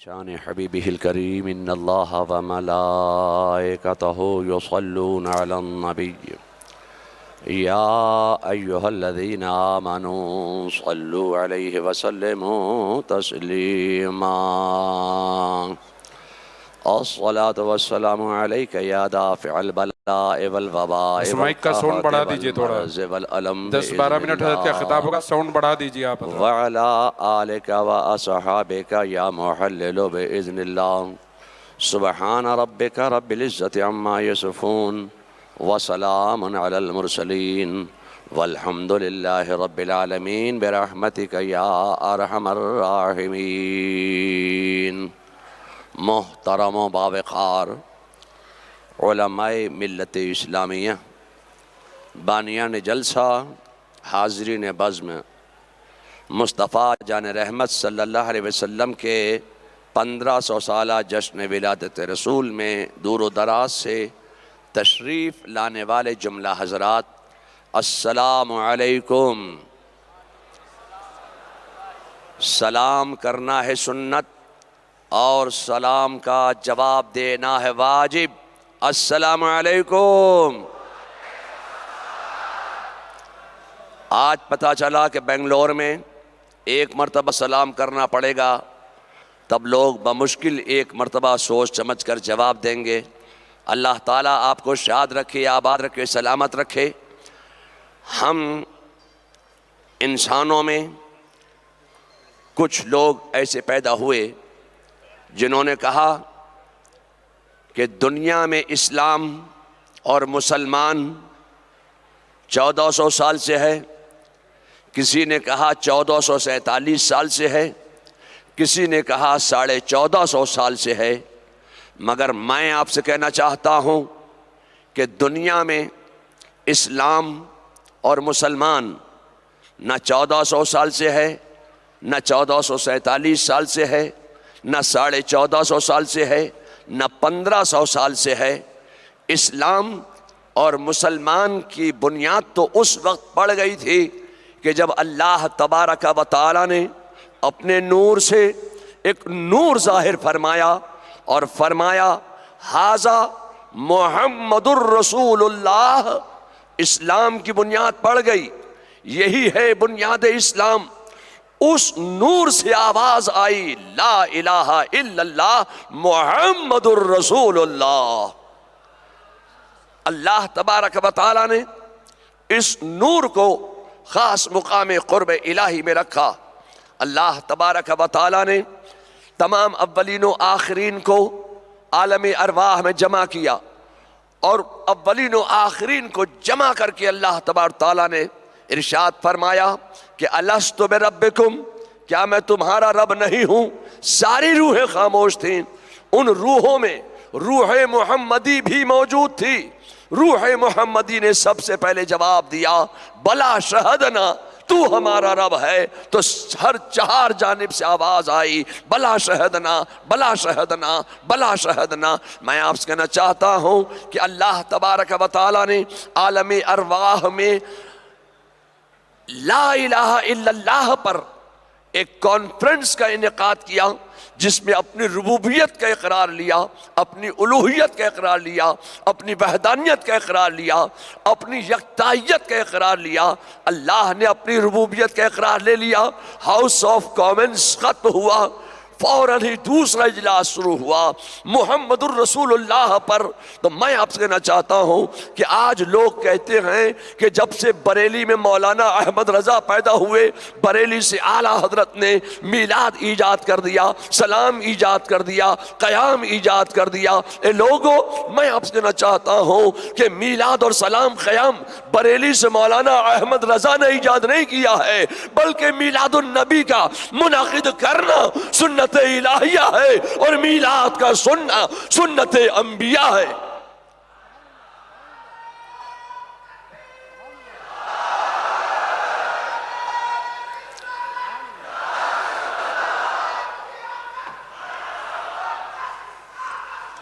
شان حبیبہ الکریم ان اللہ وملائکتہ یصلون علی النبی یا ایہا الذین آمنوا صلوا علیہ وسلموا تسلیما الصلاة والسلام علیک یا دافع البلاء والوباء اس مائک کا ساؤنڈ بڑھا دیجئے تھوڑا 10-12 منٹ حضرت کا خطاب ہوگا ساؤنڈ بڑھا دیجئے آپ وعلى آلك وأصحابك يا محلل بإذن الله سبحان ربك رب العزة عما يصفون وسلام على المرسلين والحمد لله رب العالمين برحمتك يا أرحم الراحمين محترم و باوقار علماء ملت اسلامیہ، بانیان جلسہ، حاضرین بزم، مصطفیٰ جان رحمت صلی اللہ علیہ وسلم کے 1500 سالہ جشن ولادت رسول میں دور و دراز سے تشریف لانے والے جملہ حضرات، السلام علیکم۔ سلام کرنا ہے سنت اور سلام کا جواب دینا ہے واجب۔ السلام علیکم۔ آج پتہ چلا کہ بنگلور میں ایک مرتبہ سلام کرنا پڑے گا، تب لوگ بمشکل ایک مرتبہ سوچ سمجھ کر جواب دیں گے۔ اللہ تعالیٰ آپ کو شاد رکھے، آباد رکھے، سلامت رکھے۔ ہم انسانوں میں کچھ لوگ ایسے پیدا ہوئے جنہوں نے کہا کہ دنیا میں اسلام اور مسلمان 1400 سال سے ہے، کسی نے کہا 1447 سال سے ہے، کسی نے کہا 1450 سال سے ہے، مگر میں آپ سے کہنا چاہتا ہوں کہ دنیا میں اسلام اور مسلمان نہ 1400 سال سے ہے، نہ 1447 سال سے ہے، نہ 1450 سال سے ہے، نہ 1500 سال سے ہے۔ اسلام اور مسلمان کی بنیاد تو اس وقت پڑ گئی تھی کہ جب اللہ تبارک و تعالی نے اپنے نور سے ایک نور ظاہر فرمایا اور فرمایا ھذا محمد الرسول اللہ۔ اسلام کی بنیاد پڑ گئی، یہی ہے بنیاد اسلام۔ اس نور سے آواز آئی لا الہ الا اللہ محمد الرسول اللہ۔ اللہ تبارک و تعالی نے اس نور کو خاص مقام قرب الہی میں رکھا۔ اللہ تبارک و تعالی نے تمام اولین و آخرین کو عالم ارواح میں جمع کیا، اور اولین و آخرین کو جمع کر کے اللہ تبارک و تعالی نے ارشاد فرمایا کہ الست بربکم، کیا میں تمہارا رب نہیں ہوں؟ ساری روحیں خاموش تھیں، ان روحوں میں روح محمدی بھی موجود تھی۔ روح محمدی نے سب سے پہلے جواب دیا بلا شہدنا، تو ہمارا رب ہے۔ تو ہر چار جانب سے آواز آئی بلا شہدنا، بلا شہدنا، بلا شہدنا۔ میں آپ سے کہنا چاہتا ہوں کہ اللہ تبارک و تعالی نے عالم ارواح میں لا الہ الا اللہ پر ایک کانفرنس کا انعقاد کیا، جس میں اپنی ربوبیت کا اقرار لیا، اپنی الوہیت کا اقرار لیا، اپنی وحدانیت کا اقرار لیا، اپنی یکتائیت کا اقرار لیا۔ اللہ نے اپنی ربوبیت کا اقرار لے لیا، ہاؤس آف کامنز ختم ہوا، فوراً ہی دوسرا اجلاس شروع ہوا محمد الرسول اللہ پر۔ تو میں آپ سے کہنا چاہتا ہوں کہ آج لوگ کہتے ہیں کہ جب سے بریلی میں مولانا احمد رضا پیدا ہوئے، بریلی سے اعلیٰ حضرت نے میلاد ایجاد کر دیا، سلام ایجاد کر دیا، قیام ایجاد کر دیا۔ اے لوگوں، میں آپ سے کہنا چاہتا ہوں کہ میلاد اور سلام قیام بریلی سے مولانا احمد رضا نے ایجاد نہیں کیا ہے، بلکہ میلاد النبی کا منعقد کرنا سنت الہیہ ہے، اور میلاد کا سننا سنت انبیاء ہے۔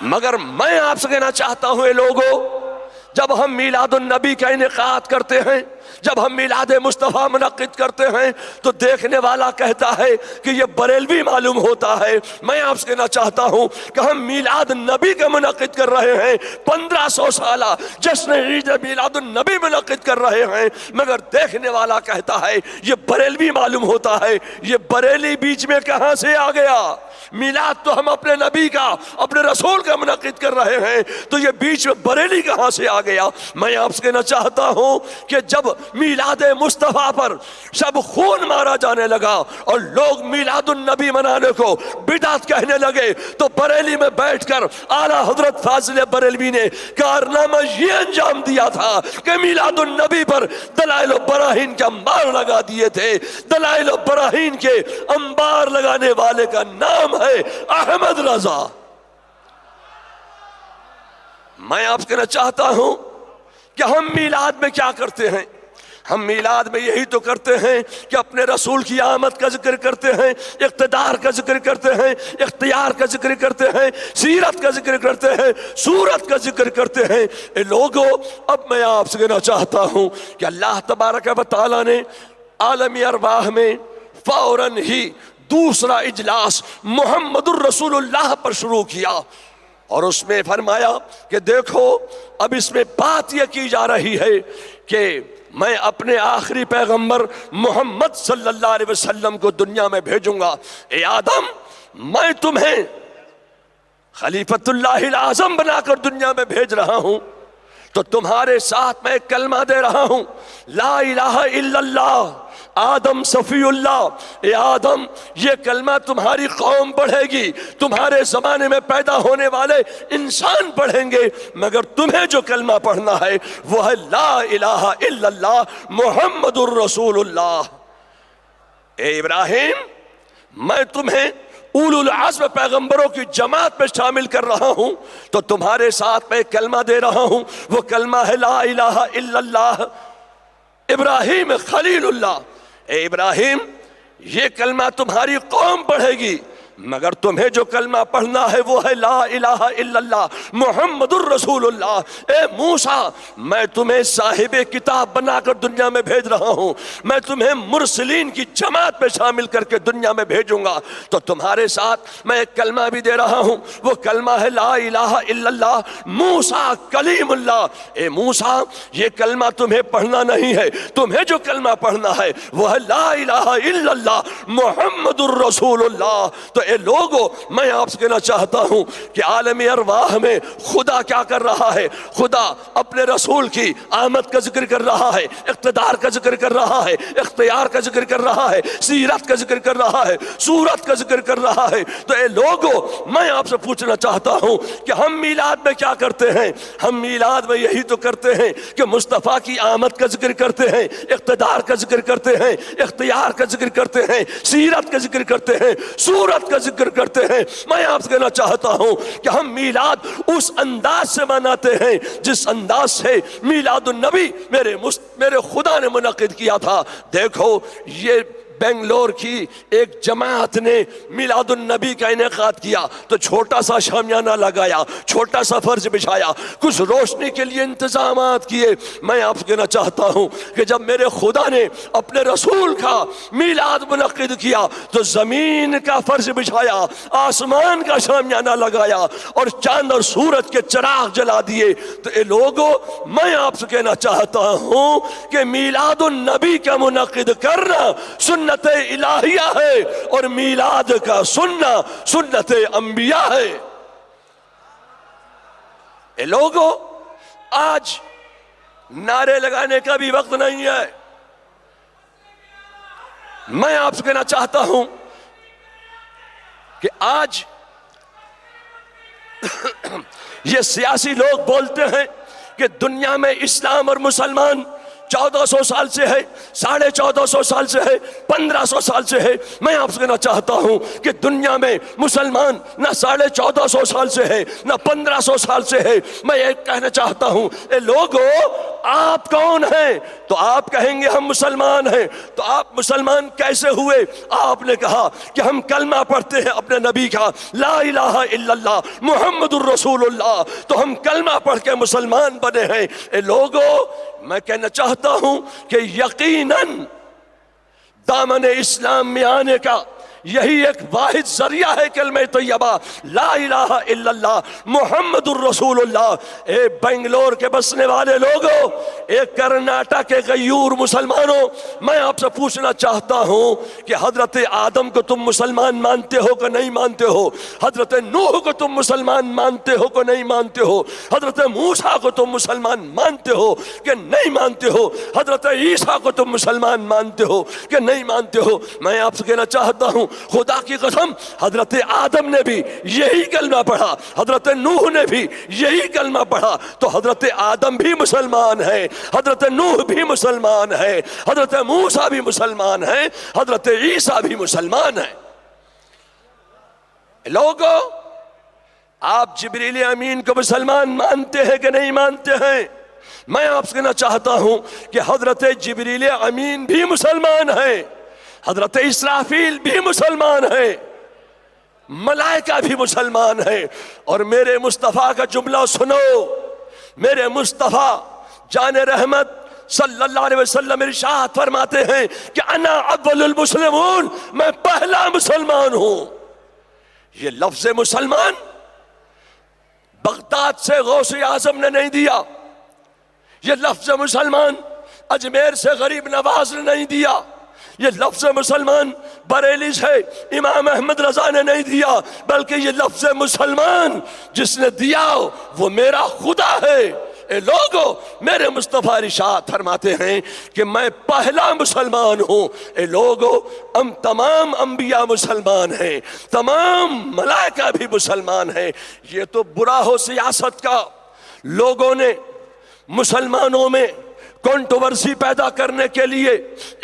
مگر میں آپ سے کہنا چاہتا ہوں اے لوگوں، جب ہم میلاد النبی کا انعقاد کرتے ہیں جب ہم میلاد مصطفیٰ منعقد کرتے ہیں تو دیکھنے والا کہتا ہے کہ یہ بریلوی معلوم ہوتا ہے۔ میں آپ سے کہنا چاہتا ہوں کہ ہم میلاد نبی کا منعقد کر رہے ہیں، 1500 سالہ جشن عید میلاد النبی منعقد کر رہے ہیں، مگر دیکھنے والا کہتا ہے یہ بریلوی معلوم ہوتا ہے۔ یہ بریلی بیچ میں کہاں سے آ گیا؟ میلاد تو ہم اپنے نبی کا، اپنے رسول کا منعقد کر رہے ہیں، تو یہ بیچ میں بریلی کہاں سے آ گیا؟ میں آپ سے کہنا چاہتا ہوں کہ جب میلاد مصطفیٰ پر سب خون مارا جانے لگا اور لوگ میلاد النبی منانے کو بدعت کہنے لگے، تو بریلی میں بیٹھ کر اعلیٰ حضرت فاضل بریلوی نے کارنامہ یہ انجام دیا تھا کہ میلاد النبی پر دلائل و براہین کے انبار لگا دیے تھے۔ دلائل و براہین کے انبار لگانے والے کا نام ہے احمد رضا۔ میں آپ سے کہنا چاہتا ہوں کہ ہم میلاد میں کیا کرتے ہیں؟ ہم میلاد میں یہی تو کرتے ہیں کہ اپنے رسول کی آمد کا ذکر کرتے ہیں، اقتدار کا ذکر کرتے ہیں، اختیار کا ذکر کرتے ہیں، سیرت کا ذکر کرتے ہیں، صورت کا ذکر کرتے ہیں۔ اے لوگو، اب میں آپ سے کہنا چاہتا ہوں کہ اللہ تبارک و تعالیٰ نے عالمی ارواح میں فوراً ہی دوسرا اجلاس محمد الرسول اللہ پر شروع کیا، اور اس میں فرمایا کہ دیکھو اب اس میں بات یہ کی جا رہی ہے کہ میں اپنے آخری پیغمبر محمد صلی اللہ علیہ وسلم کو دنیا میں بھیجوں گا۔ اے آدم، میں تمہیں خلیفۃ اللہ الاعظم بنا کر دنیا میں بھیج رہا ہوں، تو تمہارے ساتھ میں ایک کلمہ دے رہا ہوں، لا الہ الا اللہ، آدم صفی اللہ۔ اے آدم، یہ کلمہ تمہاری قوم پڑھے گی، تمہارے زمانے میں پیدا ہونے والے انسان پڑھیں گے، مگر تمہیں جو کلمہ پڑھنا ہے وہ ہے لا الہ الا اللہ محمد الرسول اللہ۔ اے ابراہیم، میں تمہیں اولو العزم پیغمبروں کی جماعت میں شامل کر رہا ہوں، تو تمہارے ساتھ میں کلمہ دے رہا ہوں، وہ کلمہ ہے لا الہ الا اللہ ابراہیم خلیل اللہ۔ اے ابراہیم، یہ کلمہ تمہاری قوم پڑھے گی، مگر تمہیں جو کلمہ پڑھنا ہے وہ ہے لا الہ الا اللہ محمد الرسول اللہ۔ اے موسیٰ، میں تمہیں صاحب کتاب بنا کر دنیا میں بھیج رہا ہوں، میں تمہیں مرسلین کی جماعت میں شامل کر کے دنیا میں بھیجوں گا، تو تمہارے ساتھ میں ایک کلمہ بھی دے رہا ہوں، وہ کلمہ ہے لا الہ الا اللہ موسیٰ کلیم اللہ۔ اے موسیٰ، یہ کلمہ تمہیں پڑھنا نہیں ہے، تمہیں جو کلمہ پڑھنا ہے وہ ہے لا الہ الا اللہ محمد الرسول اللہ۔ تو اے لوگو، میں آپ سے کہنا چاہتا ہوں کہ عالم ارواح میں خدا کیا کر رہا ہے؟ خدا اپنے رسول کی آمد کا ذکر کر رہا ہے، اقتدار کا ذکر کر رہا ہے، اختیار کا ذکر کر رہا ہے، سیرت کا ذکر کر رہا ہے، صورت کا ذکر کر رہا ہے۔ تو اے لوگو، میں آپ سے پوچھنا چاہتا ہوں کہ ہم میلاد میں کیا کرتے ہیں؟ ہم میلاد میں یہی تو کرتے ہیں کہ مصطفیٰ کی آمد کا ذکر کرتے ہیں، اقتدار کا ذکر کرتے ہیں، اختیار کا ذکر کرتے ہیں، سیرت کا ذکر کرتے ہیں، صورت کا ذکر کرتے ہیں۔ میں آپ سے کہنا چاہتا ہوں کہ ہم میلاد اس انداز سے مناتے ہیں جس انداز سے میلاد النبی میرے خدا نے منعقد کیا تھا۔ دیکھو، یہ بنگلور کی ایک جماعت نے میلاد النبی کا انعقاد کیا تو چھوٹا سا شامیانہ لگایا، چھوٹا سا فرش بچھایا، کچھ روشنی کے لیے انتظامات کیے۔ میں آپ سے کہنا چاہتا ہوں کہ جب میرے خدا نے اپنے رسول کا میلاد منعقد کیا تو زمین کا فرش بچھایا، آسمان کا شامیانہ لگایا اور چاند اور سورج کے چراغ جلا دیے۔ تو اے لوگو، میں آپ سے کہنا چاہتا ہوں کہ میلاد النبی کا منعقد کرنا سنت الہیہ ہے، اور میلاد کا سننا سنت انبیاء ہے۔ اے لوگو، آج نعرے لگانے کا بھی وقت نہیں ہے۔ میں آپ سے کہنا چاہتا ہوں کہ آج یہ سیاسی لوگ بولتے ہیں کہ دنیا میں اسلام اور مسلمان 1400 سال سے ہے، 1450 سال سے ہے، 1500 سال سے ہے۔ میں آپ سے کہنا چاہتا ہوں کہ دنیا میں مسلمان نہ 1450 سال سے ہے نہ 1500 سال سے ہے۔ میں یہ کہنا چاہتا ہوں، اے لوگو، آپ کون ہیں؟ تو آپ کہیں گے ہم مسلمان ہیں۔ تو آپ مسلمان کیسے ہوئے؟ آپ نے کہا کہ ہم کلمہ پڑھتے ہیں اپنے نبی کا، لا الہ الا اللہ محمد الرسول اللہ، تو ہم کلمہ پڑھ کے مسلمان بنے ہیں۔ اے لوگو، میں کہنا چاہتا ہوں کہ یقیناً دامن اسلام میں آنے کا یہی ایک واحد ذریعہ ہے کلمہ طیبہ لا الہ الا اللہ محمد الرسول اللہ۔ اے بنگلور کے بسنے والے لوگوں، اے کرناٹک کے غیور مسلمانوں، میں آپ سے پوچھنا چاہتا ہوں کہ حضرت آدم کو تم مسلمان مانتے ہو کہ نہیں مانتے ہو؟ حضرت نوح کو تم مسلمان مانتے ہو کہ نہیں مانتے ہو؟ حضرت موسیٰ کو تم مسلمان مانتے ہو کہ نہیں مانتے ہو؟ حضرت عیسیٰ کو تم مسلمان مانتے ہو کہ نہیں مانتے ہو؟ میں آپ سے کہنا چاہتا ہوں خدا کی قسم حضرت آدم نے بھی یہی کلمہ پڑھا، حضرت نوح نے بھی یہی کلمہ پڑھا، تو حضرت آدم بھی مسلمان ہے، حضرت نوح بھی مسلمان ہے، حضرت موسیٰ بھی مسلمان ہے، حضرت عیسیٰ بھی مسلمان ہے۔ لوگوں، آپ جبریل امین کو مسلمان مانتے ہیں کہ نہیں مانتے ہیں؟ میں آپ سے کہنا چاہتا ہوں کہ حضرت جبریل امین بھی مسلمان ہیں، حضرت اسرافیل بھی مسلمان ہیں، ملائکہ بھی مسلمان ہیں۔ اور میرے مصطفیٰ کا جملہ سنو، میرے مصطفیٰ جان رحمت صلی اللہ علیہ وسلم ارشاد فرماتے ہیں کہ انا اول المسلمون، میں پہلا مسلمان ہوں۔ یہ لفظ مسلمان بغداد سے غوث اعظم نے نہیں دیا، یہ لفظ مسلمان اجمیر سے غریب نواز نے نہیں دیا، یہ لفظ مسلمان بریلی سے امام احمد رضا نے نہیں دیا، بلکہ یہ لفظ مسلمان جس نے دیا وہ میرا خدا ہے۔ اے لوگو، میرے مصطفیٰ ارشاد فرماتے ہیں کہ میں پہلا مسلمان ہوں۔ اے لوگو، ہم تمام انبیاء مسلمان ہیں، تمام ملائکہ بھی مسلمان ہیں۔ یہ تو برا ہو سیاست کا، لوگوں نے مسلمانوں میں کنٹروورسی پیدا کرنے کے لیے،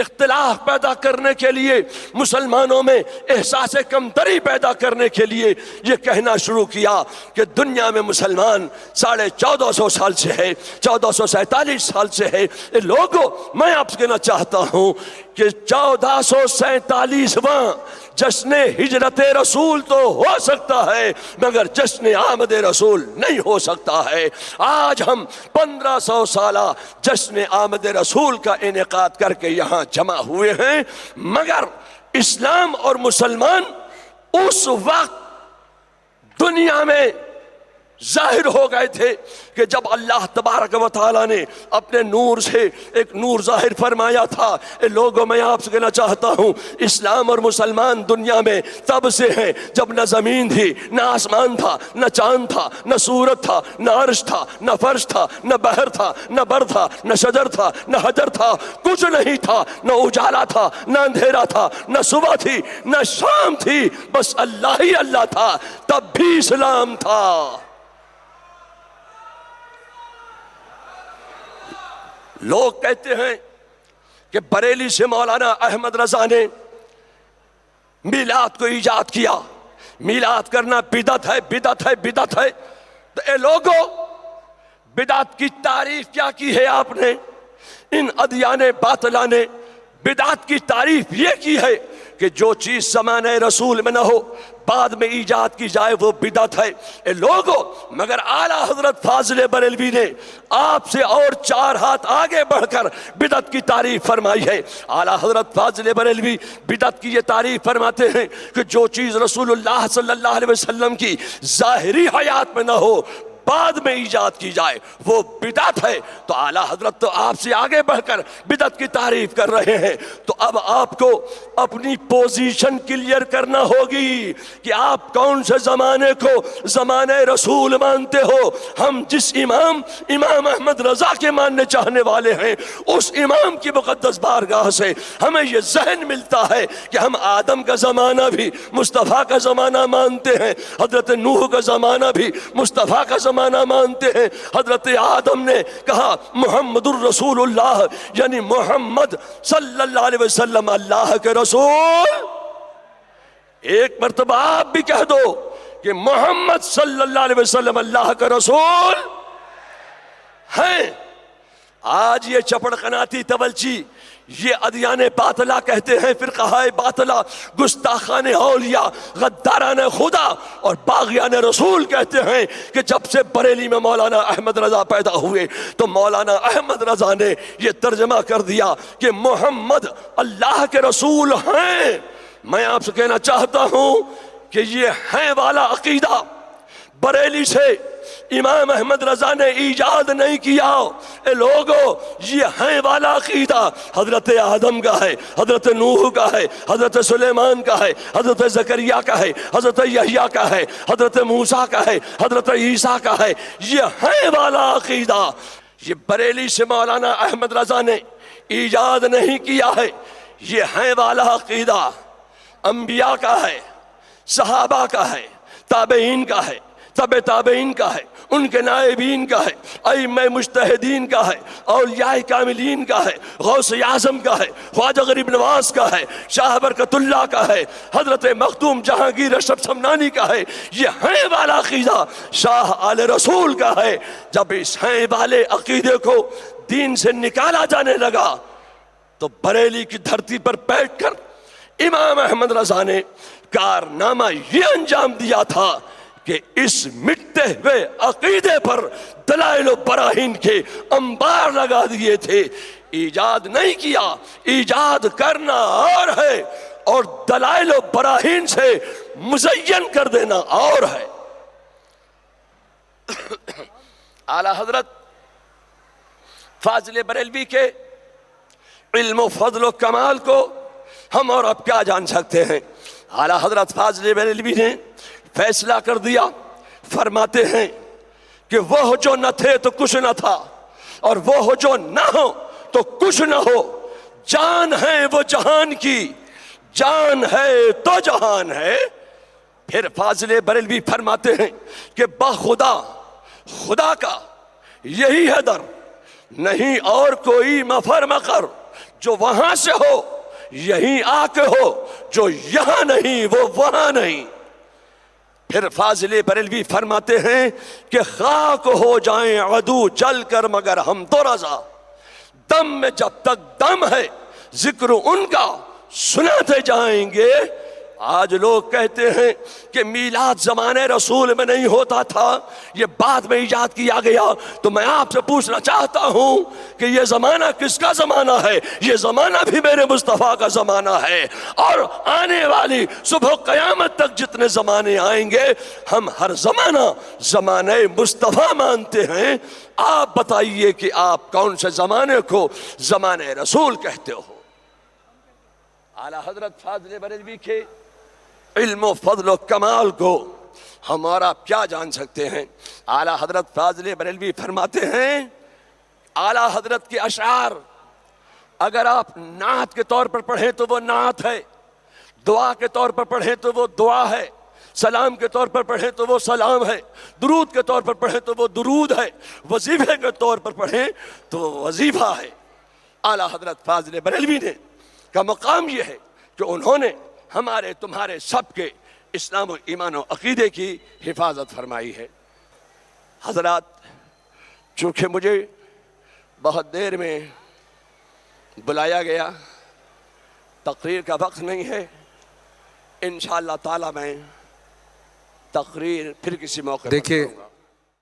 اختلاف پیدا کرنے کے لیے، مسلمانوں میں احساس کمتری پیدا کرنے کے لیے یہ کہنا شروع کیا کہ دنیا میں مسلمان 1450 سال سے ہے، 1447 سال سے ہے۔ اے لوگوں، میں آپ سے کہنا چاہتا ہوں کہ 1447واں جشن ہجرت رسول تو ہو سکتا ہے مگر جشن آمد رسول نہیں ہو سکتا ہے۔ آج ہم 1500 سالہ جشن آمد رسول کا انعقاد کر کے یہاں جمع ہوئے ہیں، مگر اسلام اور مسلمان اس وقت دنیا میں ظاہر ہو گئے تھے کہ جب اللہ تبارک و تعالیٰ نے اپنے نور سے ایک نور ظاہر فرمایا تھا۔ اے لوگوں، میں آپ سے کہنا چاہتا ہوں اسلام اور مسلمان دنیا میں تب سے ہیں جب نہ زمین تھی، نہ آسمان تھا، نہ چاند تھا، نہ سورت تھا، نہ عرش تھا، نہ فرش تھا، نہ بحر تھا، نہ بر تھا، نہ شجر تھا، نہ حجر تھا، کچھ نہیں تھا، نہ اجالا تھا، نہ اندھیرا تھا، نہ صبح تھی، نہ شام تھی، بس اللہ ہی اللہ تھا، تب بھی اسلام تھا۔ لوگ کہتے ہیں کہ بریلی سے مولانا احمد رضا نے میلاد کو ایجاد کیا، میلاد کرنا بدعت ہے، بدعت ہے، بدعت ہے۔ تو اے لوگوں، بدعت کی تعریف کیا کی ہے آپ نے؟ ان ادیان باطلہ نے بدعت کی تعریف یہ کی ہے کہ جو چیز زمانہ رسول میں نہ ہو بعد میں ایجاد کی جائے وہ بدعت ہے۔ اے لوگوں، مگر اعلیٰ حضرت فاضل بریلوی نے آپ سے اور 4 ہاتھ آگے بڑھ کر بدعت کی تعریف فرمائی ہے۔ اعلیٰ حضرت فاضل بریلوی بدعت کی یہ تعریف فرماتے ہیں کہ جو چیز رسول اللہ صلی اللہ علیہ وسلم کی ظاہری حیات میں نہ ہو بعد میں ایجاد کی جائے وہ بدعت ہے۔ تو اعلیٰ حضرت تو آپ سے آگے بڑھ کر بدعت کی تعریف کر رہے ہیں۔ تو اب آپ کو اپنی پوزیشن کلیئر کرنا ہوگی کہ آپ کون سے زمانے کو زمانہ رسول مانتے ہو۔ ہم جس امام احمد رضا کے ماننے چاہنے والے ہیں، اس امام کی مقدس بارگاہ سے ہمیں یہ ذہن ملتا ہے کہ ہم آدم کا زمانہ بھی مصطفیٰ کا زمانہ مانتے ہیں، حضرت نوح کا زمانہ بھی مصطفیٰ کا زمانہ مانتے ہیں۔ حضرت آدم نے کہا محمد الرسول اللہ، یعنی محمد صلی اللہ علیہ وسلم اللہ کے رسول۔ ایک مرتبہ آپ بھی کہہ دو کہ محمد صلی اللہ علیہ وسلم اللہ کا رسول ہیں۔ آج یہ چپڑ قناتی تولچی یہ ادیان باطلہ کہتے ہیں، فرقہ باطلہ، گستاخان اولیاء، غداران خدا اور باغیان رسول کہتے ہیں کہ جب سے بریلی میں مولانا احمد رضا پیدا ہوئے تو مولانا احمد رضا نے یہ ترجمہ کر دیا کہ محمد اللہ کے رسول ہیں۔ میں آپ سے کہنا چاہتا ہوں کہ یہ ہیں والا عقیدہ بریلی سے امام احمد رضا نے ایجاد نہیں کیا۔ اے لوگو، یہ ہیں والا عقیدہ حضرت آدم کا ہے، حضرت نوح کا ہے، حضرت سلیمان کا ہے، حضرت زکریا کا ہے، حضرت یحییٰ کا ہے، حضرت موسیٰ کا ہے، حضرت عیسیٰ کا ہے۔ یہ ہیں والا عقیدہ یہ بریلی سے مولانا احمد رضا نے ایجاد نہیں کیا ہے۔ یہ ہیں والا عقیدہ انبیاء کا ہے، صحابہ کا ہے، تابعین کا ہے، تبع تابعین کا ہے، ان کے نائبین کا ہے، ائمہ مجتہدین کا ہے، اولیاء کاملین کا ہے، غوث اعظم کا ہے، خواجہ غریب نواز کا ہے، شاہ برکت اللہ کا ہے، حضرت مخدوم جہانگیر اشرف سمنانی کا ہے۔ یہ ہیں والا عقیدہ شاہ آل رسول کا ہے۔ جب اس ہیں والے عقیدے کو دین سے نکالا جانے لگا تو بریلی کی دھرتی پر بیٹھ کر امام احمد رضا نے کارنامہ یہ انجام دیا تھا کہ اس مٹتے ہوئے عقیدے پر دلائل و براہین کے انبار لگا دیے تھے۔ ایجاد نہیں کیا، ایجاد کرنا اور ہے اور دلائل و براہین سے مزین کر دینا اور ہے۔ اعلیٰ حضرت فاضل بریلوی کے علم و فضل و کمال کو ہم اور اب کیا جان سکتے ہیں۔ اعلیٰ حضرت فاضل بریلوی نے فیصلہ کر دیا، فرماتے ہیں کہ وہ جو نہ تھے تو کچھ نہ تھا، اور وہ جو نہ ہو تو کچھ نہ ہو۔ جان ہے وہ جہان کی، جان ہے تو جہان ہے۔ پھر فاضل بریلوی فرماتے ہیں کہ بخدا خدا کا یہی ہے در، نہیں اور کوئی مفر مقر۔ جو وہاں سے ہو یہیں آ کے ہو، جو یہاں نہیں وہ وہاں نہیں۔ پھر فاضل بریلوی فرماتے ہیں کہ خاک ہو جائیں عدو جل کر مگر ہم تو رضا، دم میں جب تک دم ہے ذکر ان کا سناتے جائیں گے۔ آج لوگ کہتے ہیں کہ میلاد زمانے رسول میں نہیں ہوتا تھا، یہ بعد میں ایجاد کیا گیا۔ تو میں آپ سے پوچھنا چاہتا ہوں کہ یہ زمانہ کس کا زمانہ ہے؟ یہ زمانہ بھی میرے مصطفیٰ کا زمانہ ہے، اور آنے والی صبح قیامت تک جتنے زمانے آئیں گے ہم ہر زمانہ زمانہ مصطفیٰ مانتے ہیں۔ آپ بتائیے کہ آپ کون سے زمانے کو زمانہ رسول کہتے ہو؟ اعلیٰ حضرت فاضل بریلوی کے علم و فضل و کمال کو ہم اور آپ کیا جان سکتے ہیں۔ اعلیٰ حضرت فاضل بریلوی فرماتے ہیں، اعلیٰ حضرت کے اشعار اگر آپ نعت کے طور پر پڑھیں تو وہ نعت ہے، دعا کے طور پر پڑھیں تو وہ دعا ہے، سلام کے طور پر پڑھیں تو وہ سلام ہے، درود کے طور پر پڑھیں تو وہ درود ہے، وظیفے کے طور پر پڑھیں تو وہ وظیفہ ہے۔ اعلیٰ حضرت فاضل بریلوی نے کا مقام یہ ہے کہ انہوں نے ہمارے تمہارے سب کے اسلام و ایمان و عقیدے کی حفاظت فرمائی ہے۔ حضرات، چونکہ مجھے بہت دیر میں بلایا گیا، تقریر کا وقت نہیں ہے، انشاءاللہ تعالی میں تقریر پھر کسی موقع پر کروں گا۔